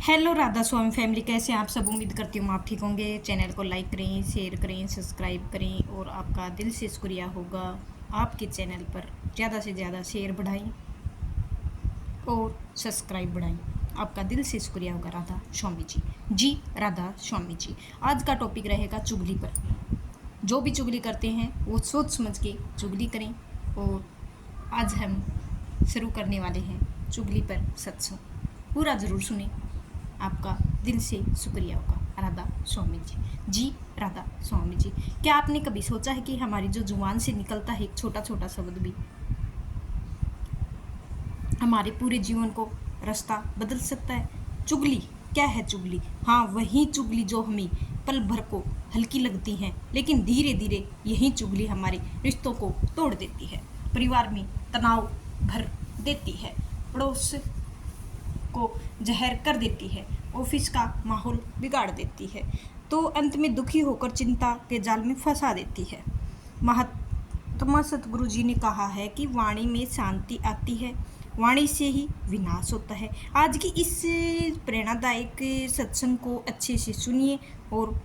Hello Radha स्वामी family, कैसे हैं आप सब। उम्मीद करती हूँ आप ठीक होंगे। चैनल को लाइक करें, शेयर करें, सब्सक्राइब करें और आपका दिल से शुक्रिया होगा। आपके चैनल पर ज़्यादा से ज़्यादा शेयर बढ़ाएं और सब्सक्राइब बढ़ाएं। आपका दिल से शुक्रिया होगा राधा स्वामी जी। जी राधा स्वामी जी। आज का टॉपिक रहेगा चुगली पर। जो भी चुगली करते हैं वो सोच समझ के चुगली करें। और आज हम शुरू करने वाले हैं चुगली पर सत्संग। पूरा ज़रूर सुने, आपका दिल से शुक्रिया होगा राधा स्वामी जी। जी राधा स्वामी जी। क्या आपने कभी सोचा है कि हमारी जो जुबान से निकलता है एक छोटा छोटा शब्द भी हमारे पूरे जीवन को रास्ता बदल सकता है। चुगली क्या है? चुगली, हाँ वही चुगली जो हमें पल भर को हल्की लगती है, लेकिन धीरे धीरे यही चुगली हमारे रिश्तों को तोड़ देती है, परिवार में तनाव भर देती है, पड़ोस को जहर कर देती है, ऑफिस का माहौल बिगाड़ देती है, तो अंत में दुखी होकर चिंता के जाल में फंसा देती है। महात्मा सतगुरु जी ने कहा है कि वाणी में शांति आती है, वाणी से ही विनाश होता है। आज की इस प्रेरणादायक सत्संग को अच्छे से सुनिए और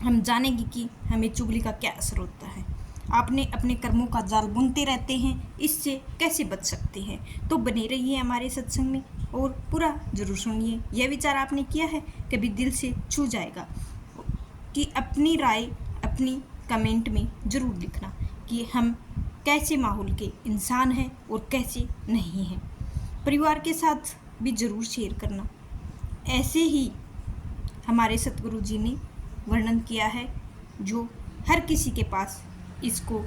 हम जानेंगे कि हमें चुगली का क्या असर होता है। आपने अपने कर्मों का जाल बुनते रहते हैं, इससे कैसे बच सकते हैं? तो बने रहिए हमारे सत्संग में और पूरा जरूर सुनिए। यह विचार आपने किया है, कभी दिल से छू जाएगा कि अपनी राय अपनी कमेंट में ज़रूर लिखना कि हम कैसे माहौल के इंसान हैं और कैसे नहीं हैं। परिवार के साथ भी ज़रूर शेयर करना। ऐसे ही हमारे सतगुरु जी ने वर्णन किया है, जो हर किसी के पास इसको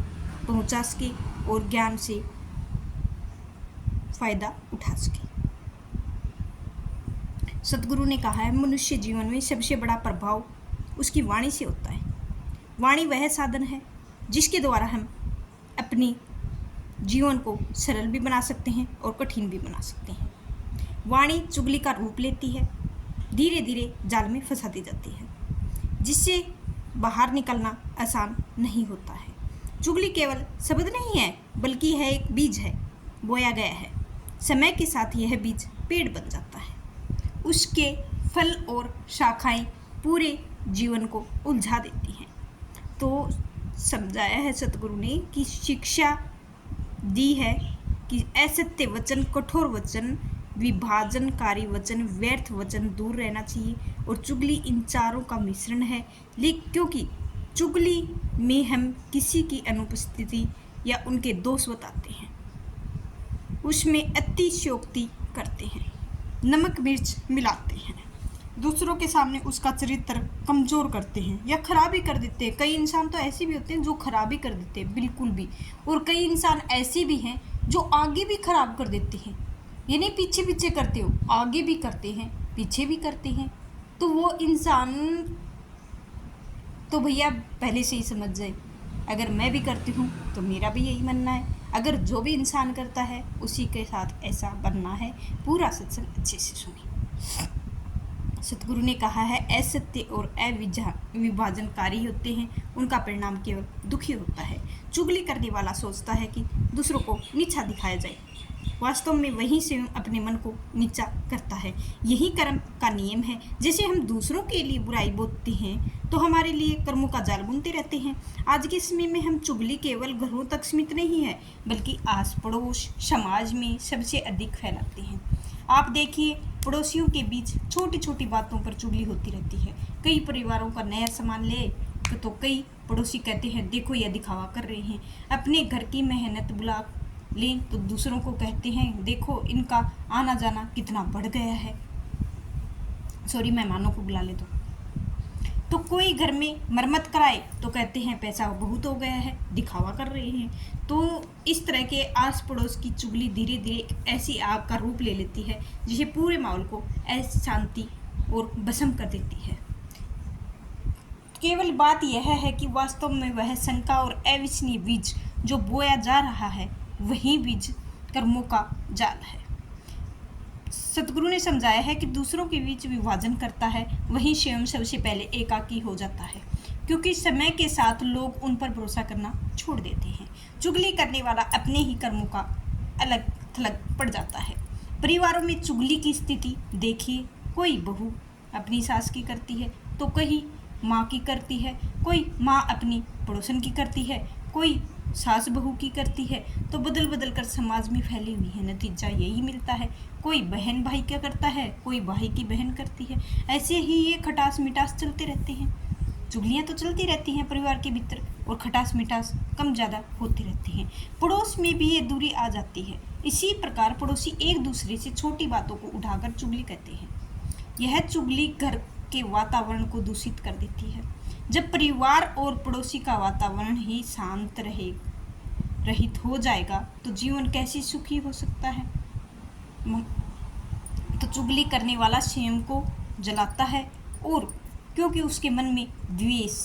पहुंचा सके और ज्ञान से फायदा उठा सके। सतगुरु ने कहा है, मनुष्य जीवन में सबसे बड़ा प्रभाव उसकी वाणी से होता है। वाणी वह साधन है जिसके द्वारा हम अपने जीवन को सरल भी बना सकते हैं और कठिन भी बना सकते हैं। वाणी चुगली का रूप लेती है, धीरे धीरे जाल में फंसा दी जाती है, जिससे बाहर निकलना आसान नहीं होता है। चुगली केवल शब्द नहीं है, बल्कि यह एक बीज है, बोया गया है। समय के साथ यह बीज पेड़ बन जाता है, उसके फल और शाखाएं पूरे जीवन को उलझा देती हैं। तो समझाया है सतगुरु ने कि शिक्षा दी है कि असत्य वचन, कठोर वचन, विभाजनकारी वचन, व्यर्थ वचन दूर रहना चाहिए। और चुगली इन चारों का मिश्रण है, लेकिन क्योंकि चुगली में हम किसी की अनुपस्थिति या उनके दोष बताते हैं, उसमें अतिशयोक्ति करते हैं, नमक मिर्च मिलाते हैं, दूसरों के सामने उसका चरित्र कमज़ोर करते हैं या खराबी कर देते हैं। कई इंसान तो ऐसे भी होते हैं जो खराबी कर देते हैं बिल्कुल भी, और कई इंसान ऐसे भी हैं जो आगे भी खराब कर देते हैं। ये नहीं पीछे पीछे करते हो, आगे भी करते हैं पीछे भी करते हैं। तो वो इंसान तो भैया पहले से ही समझ जाए, अगर मैं भी करती हूँ तो मेरा भी यही बनना है। अगर जो भी इंसान करता है उसी के साथ ऐसा बनना है। पूरा सत्संग अच्छे से सुनिए। सतगुरु ने कहा है, असत्य और अविभाजनकारी होते हैं, उनका परिणाम केवल दुखी होता है। चुगली करने वाला सोचता है कि दूसरों को नीचा दिखाया जाए, वास्तव में वही स्वयं अपने मन को नीचा करता है। यही कर्म का नियम है। जैसे हम दूसरों के लिए बुराई बोलते हैं तो हमारे लिए कर्मों का जाल बुनते रहते हैं। आज के समय में हम चुगली केवल घरों तक सीमित नहीं है, बल्कि आस पड़ोस समाज में सबसे अधिक फैलाते हैं। आप देखिए, पड़ोसियों के बीच छोटी छोटी बातों पर चुगली होती रहती है। कई परिवारों का नया सामान ले तो कई पड़ोसी कहते हैं, देखो यह दिखावा कर रहे हैं। अपने घर की मेहनत बुला लें तो दूसरों को कहते हैं, देखो इनका आना जाना कितना बढ़ गया है। सॉरी, मेहमानों को बुला ले तो कोई घर में मरम्मत कराए तो कहते हैं पैसा बहुत हो गया है, दिखावा कर रहे हैं। तो इस तरह के आस पड़ोस की चुगली धीरे धीरे ऐसी आग का रूप ले लेती है जिसे पूरे माहौल को अशांति और भस्म कर देती है। केवल बात यह है कि वास्तव में वह शंका और अविश्वसनीय बीज जो बोया जा रहा है, वही बीज कर्मों का जाल है। सतगुरु ने समझाया है कि दूसरों के बीच विभाजन करता है, वही स्वयं सबसे पहले एकाकी हो जाता है, क्योंकि समय के साथ लोग उन पर भरोसा करना छोड़ देते हैं। चुगली करने वाला अपने ही कर्मों का अलग थलग पड़ जाता है। परिवारों में चुगली की स्थिति देखिए, कोई बहू अपनी सास की करती है, तो कहीं माँ की करती है, कोई माँ अपनी पड़ोसन की करती है, कोई सास बहू की करती है। तो बदल बदल कर समाज में फैली हुई है, नतीजा यही मिलता है। कोई बहन भाई क्या करता है, कोई भाई की बहन करती है। ऐसे ही ये खटास मिठास चलते रहते हैं। चुगलियाँ तो चलती रहती हैं परिवार के भीतर, और खटास मिठास कम ज़्यादा होती रहती हैं। पड़ोस में भी ये दूरी आ जाती है। इसी प्रकार पड़ोसी एक दूसरे से छोटी बातों को उठाकर चुगली कहते हैं। यह चुगली घर के वातावरण को दूषित कर देती है। जब परिवार और पड़ोसी का वातावरण ही शांत रहित हो जाएगा तो जीवन कैसे सुखी हो सकता है। तो चुगली करने वाला स्वयं को जलाता है, और क्योंकि उसके मन में द्वेष,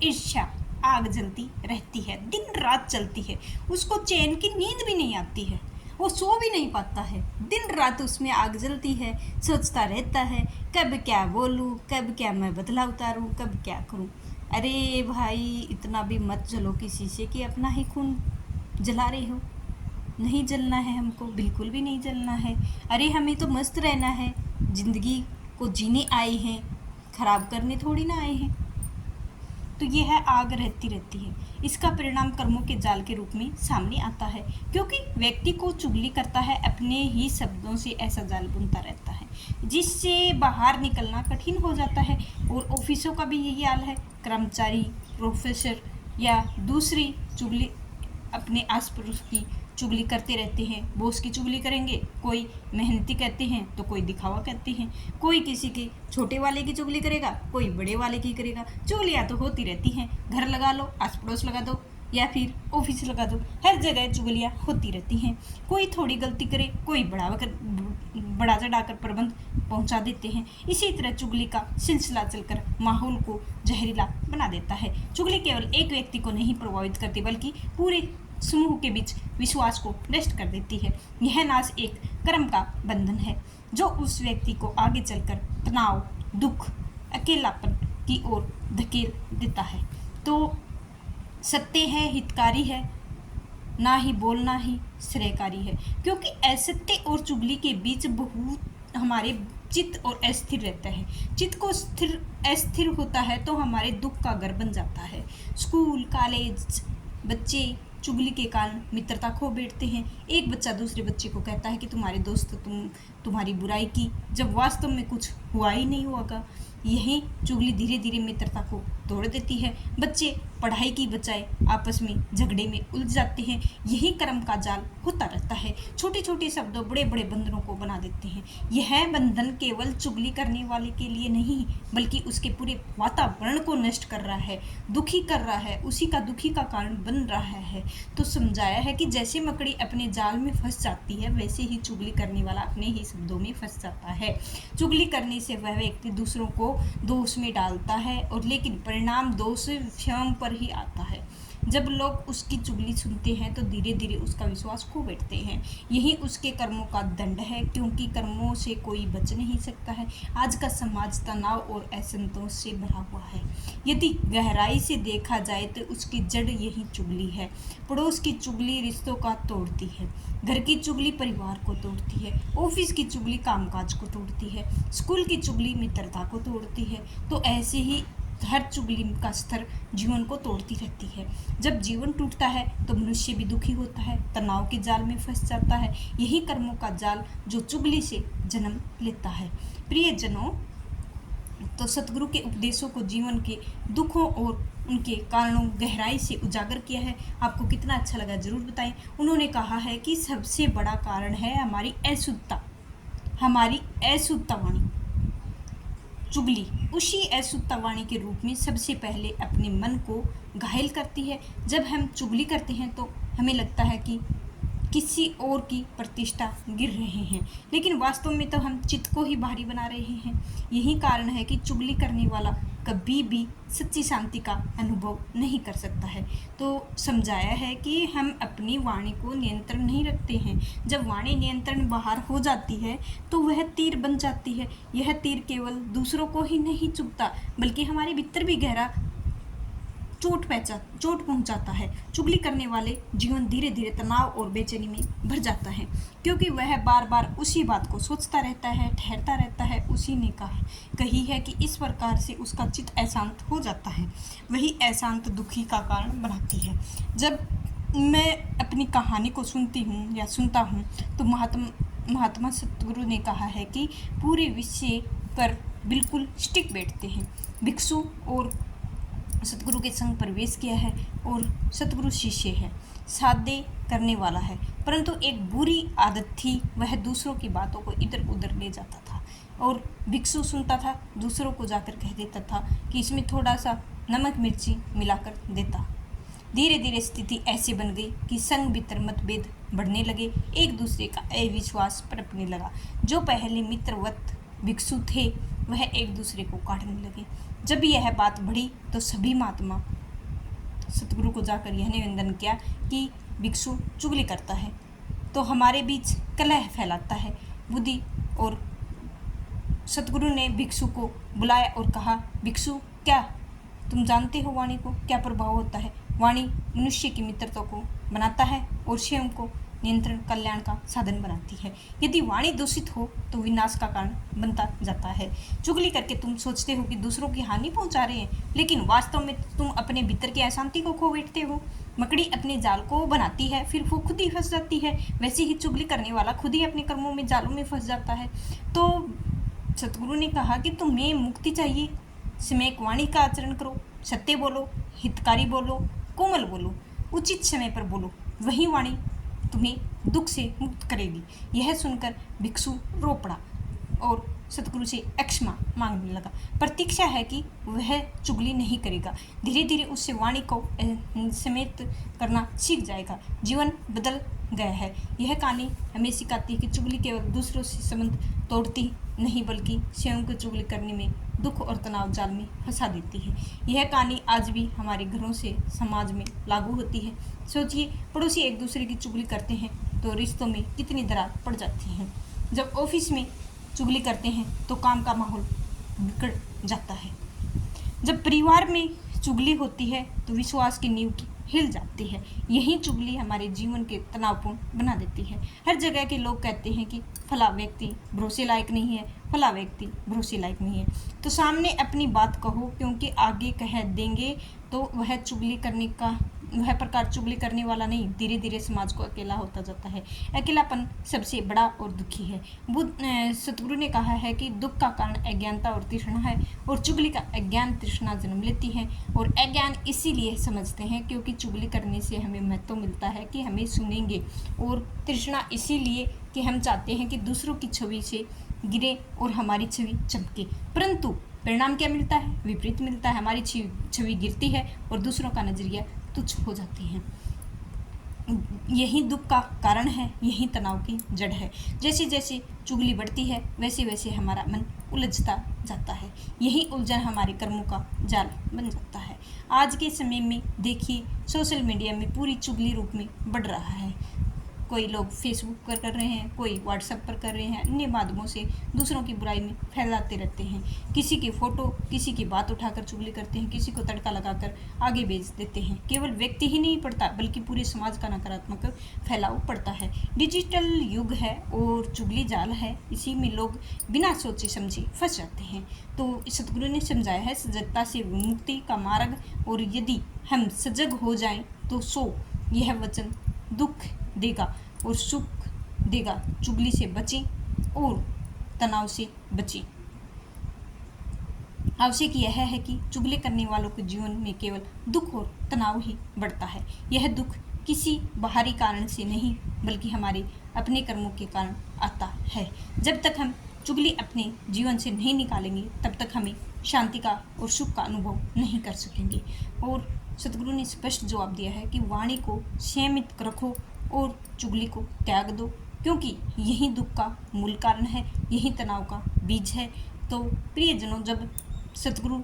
ईर्ष्या, आग जलती रहती है, दिन रात चलती है। उसको चैन की नींद भी नहीं आती है, वो सो भी नहीं पाता है। दिन रात उसमें आग जलती है, सोचता रहता है कब क्या बोलूँ, कब क्या मैं बदला उतारूँ, कब क्या करूँ। अरे भाई, इतना भी मत जलो किसी से कि अपना ही खून जला रहे हो। नहीं जलना है हमको, बिल्कुल भी नहीं जलना है। अरे हमें तो मस्त रहना है, ज़िंदगी को जीने आए हैं, खराब करने थोड़ी ना आए हैं। तो यह आग रहती रहती है। इसका परिणाम कर्मों के जाल के रूप में सामने आता है, क्योंकि व्यक्ति को चुगली करता है, अपने ही शब्दों से ऐसा जाल बुनता रहता है जिससे बाहर निकलना कठिन हो जाता है। और ऑफिसों का भी यही हाल है। कर्मचारी, प्रोफेसर या दूसरी चुगली अपने आस पड़ोस की चुगली करते रहते हैं। बॉस की चुगली करेंगे, कोई मेहनती कहते हैं तो कोई दिखावा कहते हैं, कोई किसी के छोटे वाले की चुगली करेगा, कोई बड़े वाले की करेगा। चुगलियाँ तो होती रहती हैं। घर लगा लो, आस पड़ोस लगा दो, या फिर ऑफिस लगा दो, हर जगह चुगलियाँ होती रहती हैं। कोई थोड़ी गलती करे, कोई बड़ा चढ़ाकर प्रबंध पहुंचा देते हैं। इसी तरह चुगली का सिलसिला चलकर माहौल को जहरीला बना देता है। चुगली केवल एक व्यक्ति को नहीं प्रभावित करती, बल्कि पूरे समूह के बीच विश्वास को नष्ट कर देती है। यह नाश एक कर्म का बंधन है जो उस व्यक्ति को आगे चलकर तनाव, दुख, अकेलापन की ओर धकेल देता है। तो सत्य है, हितकारी है, ना ही बोलना ही श्रेयकारी है, क्योंकि असत्य और चुगली के बीच बहुत हमारे चित्त और अस्थिर रहता है। चित्त को अस्थिर होता है तो हमारे दुख का घर बन जाता है। स्कूल, कॉलेज, बच्चे चुगली के कारण मित्रता खो बैठते हैं। एक बच्चा दूसरे बच्चे को कहता है कि तुम्हारे दोस्त तुम्हारी बुराई की, जब वास्तव में कुछ हुआ ही नहीं होगा। यही चुगली धीरे धीरे मित्रता को तोड़ देती है। बच्चे पढ़ाई की बजाय आपस में झगड़े में उलझ जाते हैं। यही कर्म का जाल होता रहता है। छोटे छोटे शब्दों बड़े बड़े बंधनों को बना देते हैं। यह बंधन केवल चुगली करने वाले के लिए नहीं, बल्कि उसके पूरे वातावरण को नष्ट कर रहा है, दुखी कर रहा है, उसी का दुखी का कारण बन रहा है। तो समझाया है कि जैसे मकड़ी अपने जाल में फंस जाती है, वैसे ही चुगली करने वाला अपने ही शब्दों में फंस जाता है। चुगली करने से वह व्यक्ति दूसरों को दोष में डालता है, और लेकिन परिणाम दोष स्वयं पर ही आता है। जब लोग उसकी चुगली सुनते हैं तो धीरे धीरे उसका विश्वास खो बैठते हैं। यही उसके कर्मों का दंड है, क्योंकि कर्मों से कोई बच नहीं सकता है। आज का समाज तनाव और असंतोष से भरा हुआ है। यदि गहराई से देखा जाए तो उसकी जड़ यही चुगली है। पड़ोस की चुगली रिश्तों का तोड़ती है, घर की चुगली परिवार को तोड़ती है, ऑफिस की चुगली कामकाज को तोड़ती है, स्कूल की चुगली मित्रता को तोड़ती है। तो ऐसे ही हर चुगली का स्तर जीवन को तोड़ती रहती है। जब जीवन टूटता है तो मनुष्य भी दुखी होता है, तनाव के जाल में फंस जाता है। यही कर्मों का जाल जो चुगली से जन्म लेता है। प्रियजनों, तो सतगुरु के उपदेशों को जीवन के दुखों और उनके कारणों गहराई से उजागर किया है। आपको कितना अच्छा लगा जरूर बताएं। उन्होंने कहा है कि सबसे बड़ा कारण है हमारी अशुद्धता, हमारी अशुद्धता वाणी। चुगली उसी अशुद्धता वाणी के रूप में सबसे पहले अपने मन को घायल करती है। जब हम चुगली करते हैं तो हमें लगता है कि किसी और की प्रतिष्ठा गिर रहे हैं, लेकिन वास्तव में तो हम चित्त को ही भारी बना रहे हैं। यही कारण है कि चुगली करने वाला कभी भी सच्ची शांति का अनुभव नहीं कर सकता है। तो समझाया है कि हम अपनी वाणी को नियंत्रण नहीं रखते हैं। जब वाणी नियंत्रण बाहर हो जाती है तो वह तीर बन जाती है। यह तीर केवल दूसरों को ही नहीं चुभता, बल्कि हमारे भीतर भी गहरा चोट पहुंचाता है। चुगली करने वाले जीवन धीरे धीरे तनाव और बेचैनी में भर जाता है, क्योंकि वह बार बार उसी बात को सोचता रहता है, ठहरता रहता है। उसी ने कही है कि इस प्रकार से उसका चित्त अशांत हो जाता है। वही अशांत दुखी का कारण बनाती है। जब मैं अपनी कहानी को सुनती हूँ या सुनता हूँ तो महात्मा सतगुरु ने कहा है कि पूरे विषय पर बिल्कुल स्टिक बैठते हैं। भिक्षु और सतगुरु के संग प्रवेश किया है और सतगुरु शिष्य है, सादे करने वाला है, परंतु एक बुरी आदत थी, वह दूसरों की बातों को इधर उधर ले जाता था। और भिक्षु सुनता था, दूसरों को जाकर कह देता था कि इसमें थोड़ा सा नमक मिर्ची मिलाकर देता। धीरे धीरे स्थिति ऐसी बन गई कि संग भीतर मतभेद बढ़ने लगे, एक दूसरे का अविश्वास पनपने लगा। जो पहले मित्रवत भिक्षु थे वह एक दूसरे को काटने लगे। जब यह बात बढ़ी तो सभी महात्मा सतगुरु को जाकर यह निवेदन किया कि भिक्षु चुगली करता है तो हमारे बीच कलह फैलाता है बुद्धि। और सतगुरु ने भिक्षु को बुलाया और कहा, भिक्षु क्या तुम जानते हो वाणी को क्या प्रभाव होता है? वाणी मनुष्य की मित्रता को बनाता है और स्वयं को नियंत्रण कल्याण का साधन बनाती है। यदि वाणी दूषित हो तो विनाश का कारण बनता जाता है। चुगली करके तुम सोचते हो कि दूसरों की हानि पहुंचा रहे हैं, लेकिन वास्तव में तुम अपने भीतर की अशांति को खो बैठते हो। मकड़ी अपने जाल को बनाती है, फिर वो खुद ही फंस जाती है। वैसे ही चुगली करने वाला खुद ही अपने कर्मों में जालों में फंस जाता है। तो सतगुरु ने कहा कि तुम्हें मुक्ति चाहिए, सम्यक वाणी का आचरण करो, सत्य बोलो, हितकारी बोलो, कोमल बोलो, उचित समय पर बोलो, वही वाणी तुम्हें दुख से मुक्त करेगी। यह सुनकर भिक्षु रो पड़ा और सतगुरु से क्षमा मांगने लगा। प्रतीक्षा है कि वह चुगली नहीं करेगा। धीरे धीरे उससे वाणी को समेत करना सीख जाएगा। जीवन बदल गया है। यह कहानी हमें सिखाती है कि चुगली केवल दूसरों से संबंध तोड़ती नहीं, बल्कि स्वयं को चुगली करने में दुख और तनाव जाल में फंसा देती है। यह कहानी आज भी हमारे घरों से समाज में लागू होती है। सोचिए, पड़ोसी एक दूसरे की चुगली करते हैं तो रिश्तों में कितनी दरार पड़ जाती है। जब ऑफिस में चुगली करते हैं तो काम का माहौल बिगड़ जाता है। जब परिवार में चुगली होती है तो विश्वास की नींव हिल जाती है। यही चुगली हमारे जीवन के तनावपूर्ण बना देती है। हर जगह के लोग कहते हैं कि फला व्यक्ति भरोसे लायक नहीं है, फला व्यक्ति भरोसे लायक नहीं है, तो सामने अपनी बात कहो, क्योंकि आगे कह देंगे तो वह प्रकार चुगली करने वाला नहीं, धीरे धीरे समाज को अकेला होता जाता है। अकेलापन सबसे बड़ा और दुखी है। सतगुरु ने कहा है कि दुख का कारण अज्ञानता और तृष्णा है, और चुगली का अज्ञान तृष्णा जन्म लेती है। और अज्ञान इसीलिए समझते हैं क्योंकि चुगली करने से हमें महत्व मिलता है कि हमें सुनेंगे, और तृष्णा इसीलिए कि हम चाहते हैं कि दूसरों की छवि से गिरे और हमारी छवि चमके, परंतु परिणाम क्या मिलता है? विपरीत मिलता है। हमारी छवि गिरती है और दूसरों का नजरिया तुच्छ हो जाती है। यही दुख का कारण है, यही तनाव की जड़ है। जैसे जैसे चुगली बढ़ती है वैसे वैसे हमारा मन उलझता जाता है। यही उलझन हमारे कर्मों का जाल बन जाता है। आज के समय में देखिए, सोशल मीडिया में पूरी चुगली रूप में बढ़ रहा है। कोई लोग फेसबुक पर कर रहे हैं, कोई व्हाट्सएप पर कर रहे हैं, अन्य माध्यमों से दूसरों की बुराई में फैलाते रहते हैं। किसी की फ़ोटो, किसी की बात उठाकर चुगली करते हैं, किसी को तड़का लगाकर आगे भेज देते हैं। केवल व्यक्ति ही नहीं पड़ता, बल्कि पूरे समाज का नकारात्मक फैलाव पड़ता है। डिजिटल युग है और चुगली जाल है, इसी में लोग बिना सोचे समझे फंस जाते हैं। तो सतगुरु ने समझाया है सजगता से विमुक्ति का मार्ग, और यदि हम सजग हो जाएं तो यह वचन दुख देगा और सुख देगा। चुगली से बचें और तनाव से बचें। आवश्यक यह है कि चुगली करने वालों के जीवन में केवल दुख और तनाव ही बढ़ता है। यह दुख किसी बाहरी कारण से नहीं, बल्कि हमारे अपने कर्मों के कारण आता है। जब तक हम चुगली अपने जीवन से नहीं निकालेंगे, तब तक हमें शांति का और सुख का अनुभव नहीं कर सकेंगे। और सतगुरु ने स्पष्ट जवाब दिया है कि वाणी को संयमित रखो और चुगली को त्याग दो, क्योंकि यही दुख का मूल कारण है, यही तनाव का बीज है। तो प्रियजनों, जब सतगुरु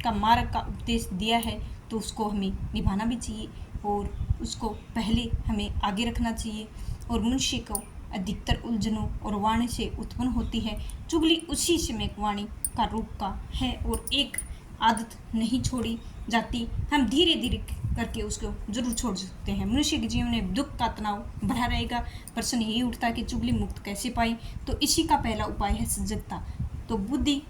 का मार्ग का उपदेश दिया है तो उसको हमें निभाना भी चाहिए, और उसको पहले हमें आगे रखना चाहिए। और मनुष्य को अधिकतर उलझनों और वाणी से उत्पन्न होती है। चुगली उसी समय वाणी का रूप का है, और एक आदत नहीं छोड़ी जाती, हम धीरे धीरे करके उसको जरूर छोड़ सकते हैं। मनुष्य के जीवन में दुख का तनाव भरा रहेगा। प्रश्न यही उठता है कि चुगली मुक्त कैसे पाई। तो इसी का पहला उपाय है सजगता। तो बुद्धि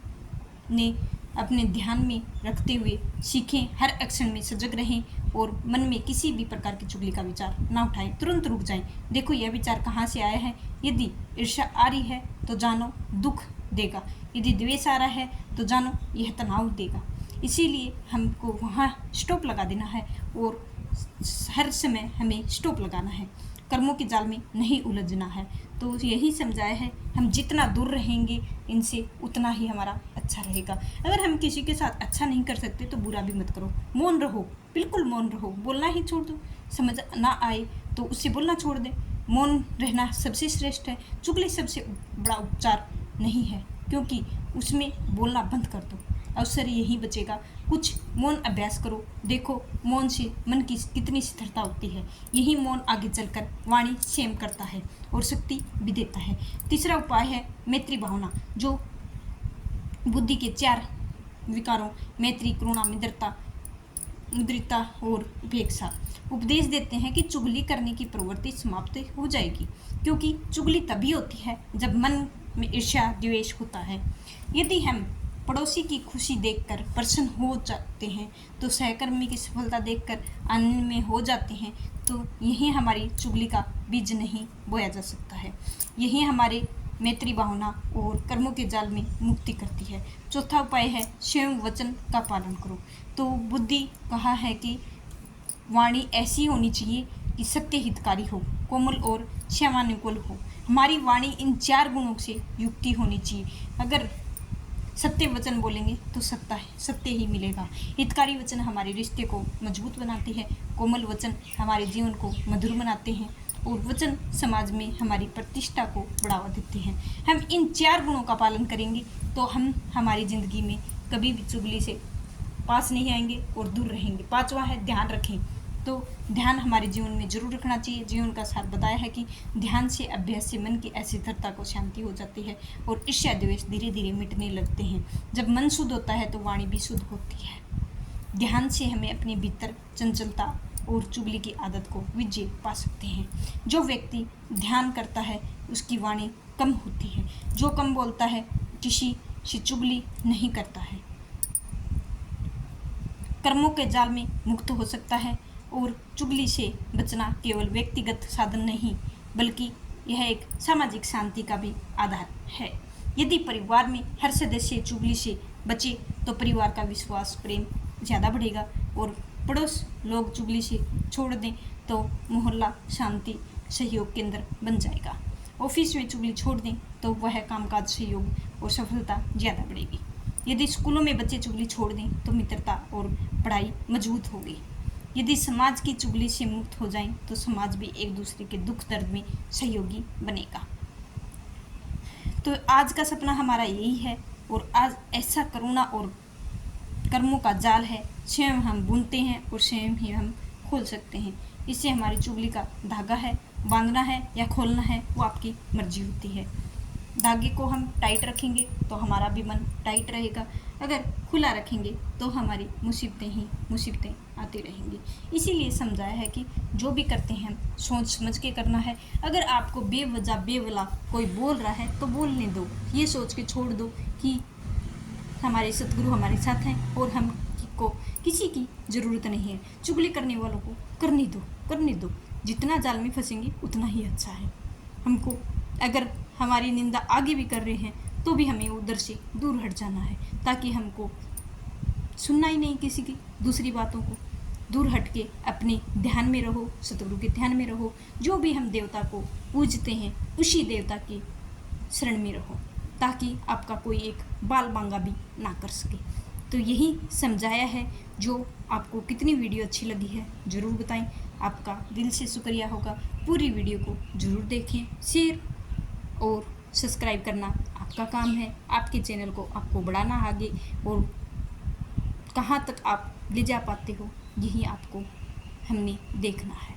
ने अपने ध्यान में रखते हुए सीखें, हर एक्शन में सजग रहें और मन में किसी भी प्रकार की चुगली का विचार ना उठाएं, तुरंत रुक जाएं। देखो यह विचार कहाँ से आया है। यदि ईर्ष्या आ रही है तो जानो दुख देगा, यदि द्वेष आ रहा है तो जानो यह तनाव देगा। इसीलिए हमको वहाँ स्टॉप लगा देना है और हर समय हमें स्टॉप लगाना है, कर्मों के जाल में नहीं उलझना है। तो यही समझाया है, हम जितना दूर रहेंगे इनसे उतना ही हमारा अच्छा रहेगा। अगर हम किसी के साथ अच्छा नहीं कर सकते तो बुरा भी मत करो, मौन रहो, बिल्कुल मौन रहो, बोलना ही छोड़ दो। समझ ना आए तो उससे बोलना छोड़ दे, मौन रहना सबसे श्रेष्ठ है। चुगली सबसे बड़ा उपचार नहीं है, क्योंकि उसमें बोलना बंद कर दो, अवसर यही बचेगा। कुछ मौन अभ्यास करो, देखो मौन से मन की कितनी स्थिरता होती है। यही मौन आगे चलकर वाणी संयम करता है और शक्ति भी देता है। तीसरा उपाय है मैत्री भावना, जो बुद्धि के 4 विकारों मैत्री, करुणा, मुद्रिता और उपेक्षा उपदेश देते हैं कि चुगली करने की प्रवृत्ति समाप्त हो जाएगी, क्योंकि चुगली तभी होती है जब मन में ईर्ष्या द्वेष होता है। यदि हम पड़ोसी की खुशी देखकर प्रसन्न हो जाते हैं, तो सहकर्मी की सफलता देखकर आनंद में हो जाते हैं, तो यही हमारी चुगली का बीज नहीं बोया जा सकता है। यही हमारे मैत्री भावना और कर्मों के जाल में मुक्ति करती है। चौथा उपाय है स्वयं वचन का पालन करो। तो बुद्धि कहा है कि वाणी ऐसी होनी चाहिए कि सत्य हितकारी हो, कोमल और क्षमानुकूल हो। हमारी वाणी इन 4 गुणों से युक्ति होनी चाहिए। अगर सत्य वचन बोलेंगे तो सत्य ही मिलेगा। हितकारी वचन हमारे रिश्ते को मजबूत बनाते हैं, कोमल वचन हमारे जीवन को मधुर बनाते हैं और वचन समाज में हमारी प्रतिष्ठा को बढ़ावा देते हैं। हम इन 4 गुणों का पालन करेंगे तो हम हमारी ज़िंदगी में कभी भी चुगली से पास नहीं आएंगे और दूर रहेंगे। 5वां है ध्यान रखें। तो ध्यान हमारे जीवन में जरूर रखना चाहिए। जीवन का सार बताया है कि ध्यान से, अभ्यास से मन की अस्थिरता को शांति हो जाती है और ईर्ष्या द्वेष धीरे धीरे मिटने लगते हैं। जब मन शुद्ध होता है तो वाणी भी शुद्ध होती है। ध्यान से हमें अपने भीतर चंचलता और चुगली की आदत को विजय पा सकते हैं। जो व्यक्ति ध्यान करता है उसकी वाणी कम होती है, जो कम बोलता है किसी से चुगली नहीं करता है, कर्मों के जाल में मुक्त हो सकता है। और चुगली से बचना केवल व्यक्तिगत साधन नहीं, बल्कि यह एक सामाजिक शांति का भी आधार है। यदि परिवार में हर सदस्य चुगली से बचे तो परिवार का विश्वास, प्रेम ज़्यादा बढ़ेगा और पड़ोस लोग चुगली से छोड़ दें तो मोहल्ला शांति सहयोग केंद्र बन जाएगा। ऑफिस में चुगली छोड़ दें तो वह कामकाज, सहयोग और सफलता ज़्यादा बढ़ेगी। यदि स्कूलों में बच्चे चुगली छोड़ दें तो मित्रता और पढ़ाई मजबूत होगी। यदि समाज की चुगली से मुक्त हो जाएं तो समाज भी एक दूसरे के दुख दर्द में सहयोगी बनेगा। तो आज का सपना हमारा यही है और आज ऐसा करुणा और कर्मों का जाल है, स्वयं हम बुनते हैं और स्वयं ही हम खोल सकते हैं। इससे हमारी चुगली का धागा है, बांधना है या खोलना है वो आपकी मर्जी होती है। धागे को हम टाइट रखेंगे तो हमारा भी मन टाइट रहेगा, अगर खुला रखेंगे तो हमारी मुसीबतें ही मुसीबतें आती रहेंगी। इसीलिए समझाया है कि जो भी करते हैं सोच समझ के करना है। अगर आपको बेवजह बेवला कोई बोल रहा है तो बोलने दो, ये सोच के छोड़ दो कि हमारे सतगुरु हमारे साथ हैं और हम को किसी की ज़रूरत नहीं है। चुगली करने वालों को करने दो। जितना जाल में फंसेंगे उतना ही अच्छा है। हमको अगर हमारी निंदा आगे भी कर रहे हैं तो भी हमें उधर से दूर हट जाना है, ताकि हमको सुनना ही नहीं किसी की दूसरी बातों को। दूर हट के अपने ध्यान में रहो, सतगुरु के ध्यान में रहो। जो भी हम देवता को पूजते हैं उसी देवता की शरण में रहो, ताकि आपका कोई एक बाल बांगा भी ना कर सके। तो यही समझाया है। जो आपको कितनी वीडियो अच्छी लगी है ज़रूर बताएं। आपका दिल से शुक्रिया होगा। पूरी वीडियो को ज़रूर देखें, शेयर और सब्सक्राइब करना आपका काम है। आपके चैनल को आपको बढ़ाना आगे और कहाँ तक आप ले जा पाते हो यही आपको हमने देखना है।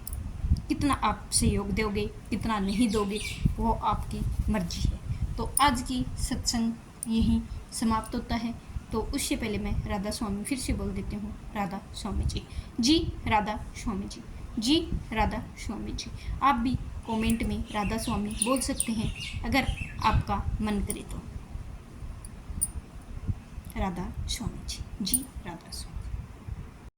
कितना आप सहयोग दोगे, कितना नहीं दोगे, वो आपकी मर्जी है। तो आज की सत्संग यहीं समाप्त होता है। तो उससे पहले मैं राधा स्वामी फिर से बोल देती हूँ, राधा स्वामी जी। जी राधा स्वामी जी। जी राधा स्वामी जी। आप भी कमेंट में राधा स्वामी बोल सकते हैं अगर आपका मन करे तो। राधा स्वामी जी। जी राधा